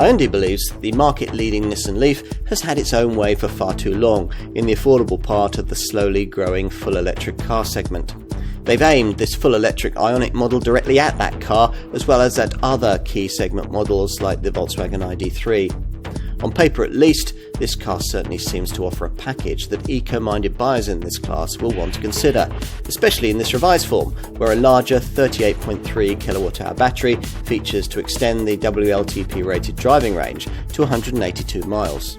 Hyundai believes the market-leading Nissan Leaf has had its own way for far too long in the affordable part of the slowly growing full electric car segment. They've aimed this full electric IONIQ model directly at that car, as well as at other key segment models like the Volkswagen ID.3. On paper at least, this car certainly seems to offer a package that eco-minded buyers in this class will want to consider, especially in this revised form, where a larger 38.3 kWh battery features to extend the WLTP-rated driving range to 182 miles.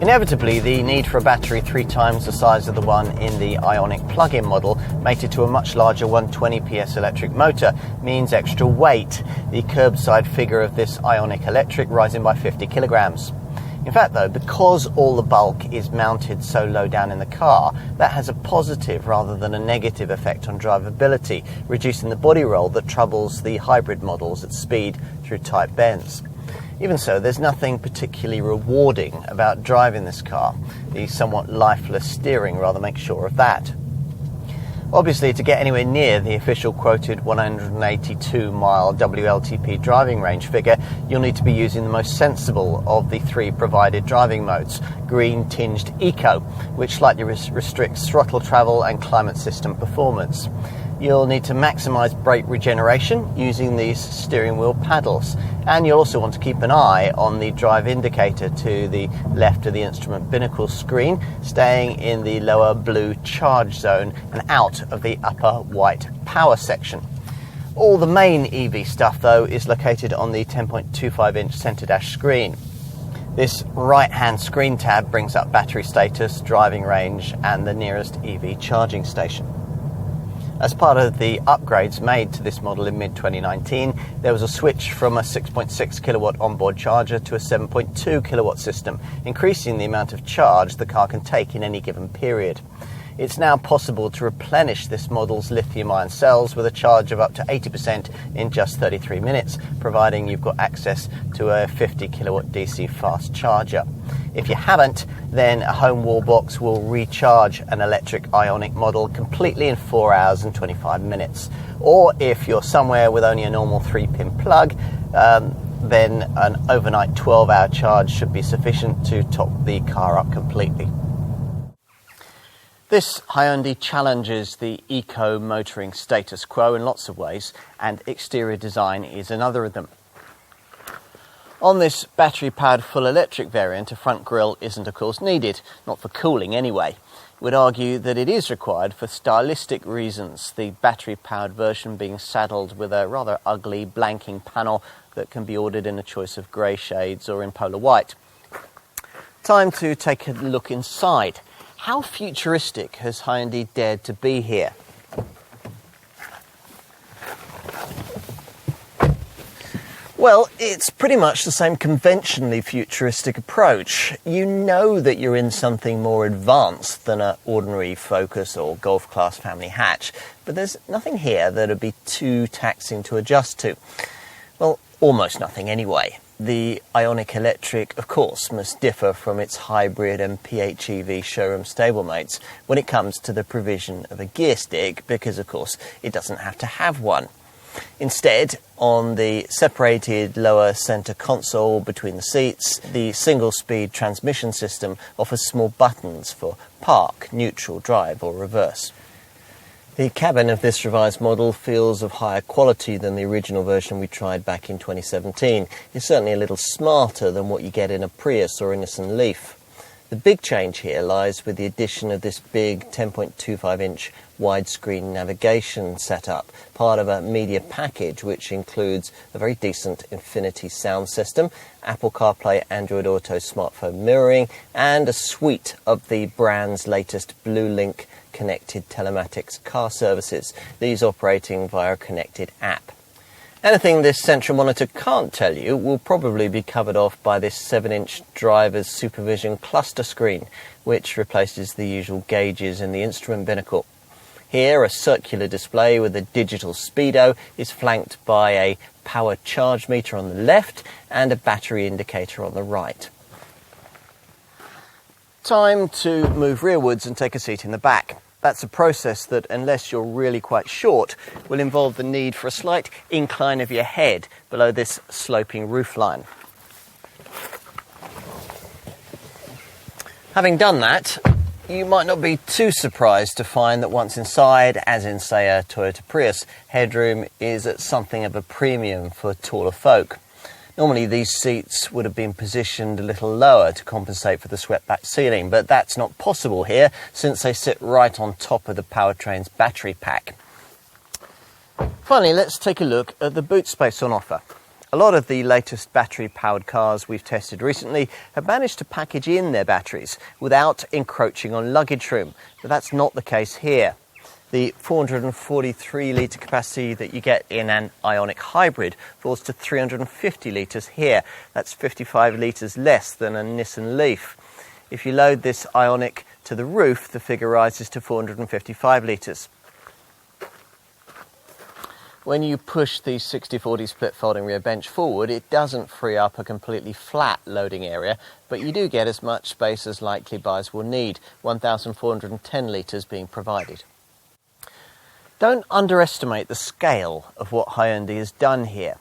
Inevitably, the need for a battery 3 times the size of the one in the IONIQ plug-in model, mated to a much larger 120 PS electric motor, means extra weight, the curbside figure of this IONIQ Electric rising by 50 kilograms. In fact though, because all the bulk is mounted so low down in the car, that has a positive rather than a negative effect on drivability, reducing the body roll that troubles the hybrid models at speed through tight bends. Even so, there's nothing particularly rewarding about driving this car. The somewhat lifeless steering rather makes sure of that. Obviously, to get anywhere near the official quoted 182-mile WLTP driving range figure, you'll need to be using the most sensible of the 3 provided driving modes, green-tinged Eco, which slightly restricts throttle travel and climate system performance. You'll need to maximise brake regeneration using these steering wheel paddles, and you'll also want to keep an eye on the drive indicator to the left of the instrument binnacle screen, staying in the lower blue charge zone and out of the upper white power section. All the main EV stuff though is located on the 10.25-inch centre dash screen. This right-hand screen tab brings up battery status, driving range and the nearest EV charging station. As part of the upgrades made to this model in mid-2019, there was a switch from a 6.6 kilowatt onboard charger to a 7.2 kilowatt system, increasing the amount of charge the car can take in any given period. It's now possible to replenish this model's lithium-ion cells with a charge of up to 80% in just 33 minutes, providing you've got access to a 50 kilowatt DC fast charger. If you haven't, then a home wall box will recharge an electric IONIQ model completely in 4 hours and 25 minutes. Or if you're somewhere with only a normal 3-pin plug, then an overnight 12-hour charge should be sufficient to top the car up completely. This Hyundai challenges the eco-motoring status quo in lots of ways, and exterior design is another of them. On this battery-powered full electric variant, a front grille isn't of course needed, not for cooling anyway. Would argue that it is required for stylistic reasons, the battery-powered version being saddled with a rather ugly blanking panel that can be ordered in a choice of grey shades or in polar white. Time to take a look inside. How futuristic has Hyundai dared to be here? Well, it's pretty much the same conventionally futuristic approach. You know that you're in something more advanced than an ordinary Focus or Golf class family hatch, but there's nothing here that'd be too taxing to adjust to. Well, almost nothing anyway. The IONIQ Electric, of course, must differ from its hybrid and PHEV showroom stablemates when it comes to the provision of a gear stick, because, of course, it doesn't have to have one. Instead, on the separated lower centre console between the seats, the single-speed transmission system offers small buttons for park, neutral, drive or reverse. The cabin of this revised model feels of higher quality than the original version we tried back in 2017. It's certainly a little smarter than what you get in a Prius or a Nissan Leaf. The big change here lies with the addition of this big 10.25-inch widescreen navigation setup, part of a media package which includes a very decent Infinity sound system, Apple CarPlay, Android Auto smartphone mirroring, and a suite of the brand's latest BlueLink connected telematics car services, these operating via a connected app. Anything this central monitor can't tell you will probably be covered off by this 7-inch driver's supervision cluster screen, which replaces the usual gauges in the instrument binnacle. Here, a circular display with a digital speedo is flanked by a power charge meter on the left and a battery indicator on the right. Time to move rearwards and take a seat in the back. That's a process that, unless you're really quite short, will involve the need for a slight incline of your head below this sloping roofline. Having done that, you might not be too surprised to find that once inside, as in say a Toyota Prius, headroom is at something of a premium for taller folk. Normally these seats would have been positioned a little lower to compensate for the swept-back ceiling, but that's not possible here since they sit right on top of the powertrain's battery pack. Finally, let's take a look at the boot space on offer. A lot of the latest battery-powered cars we've tested recently have managed to package in their batteries without encroaching on luggage room, but that's not the case here. The 443-litre capacity that you get in an IONIQ hybrid falls to 350 litres here. That's 55 litres less than a Nissan Leaf. If you load this IONIQ to the roof, the figure rises to 455 litres. When you push the 60/40 split folding rear bench forward, it doesn't free up a completely flat loading area, but you do get as much space as likely buyers will need, 1,410 litres being provided. Don't underestimate the scale of what Hyundai has done here.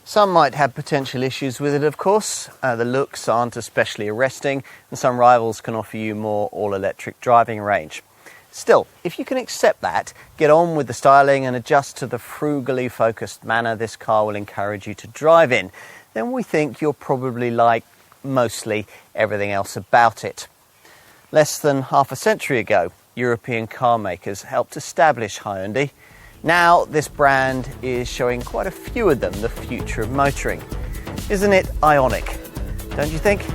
Some might have potential issues with it, of course. The looks aren't especially arresting, and some rivals can offer you more all-electric driving range. Still, if you can accept that, get on with the styling and adjust to the frugally focused manner this car will encourage you to drive in, then we think you'll probably like mostly everything else about it. Less than half a century ago, European car makers helped establish Hyundai. Now this brand is showing quite a few of them the future of motoring. Isn't it ionic? Don't you think?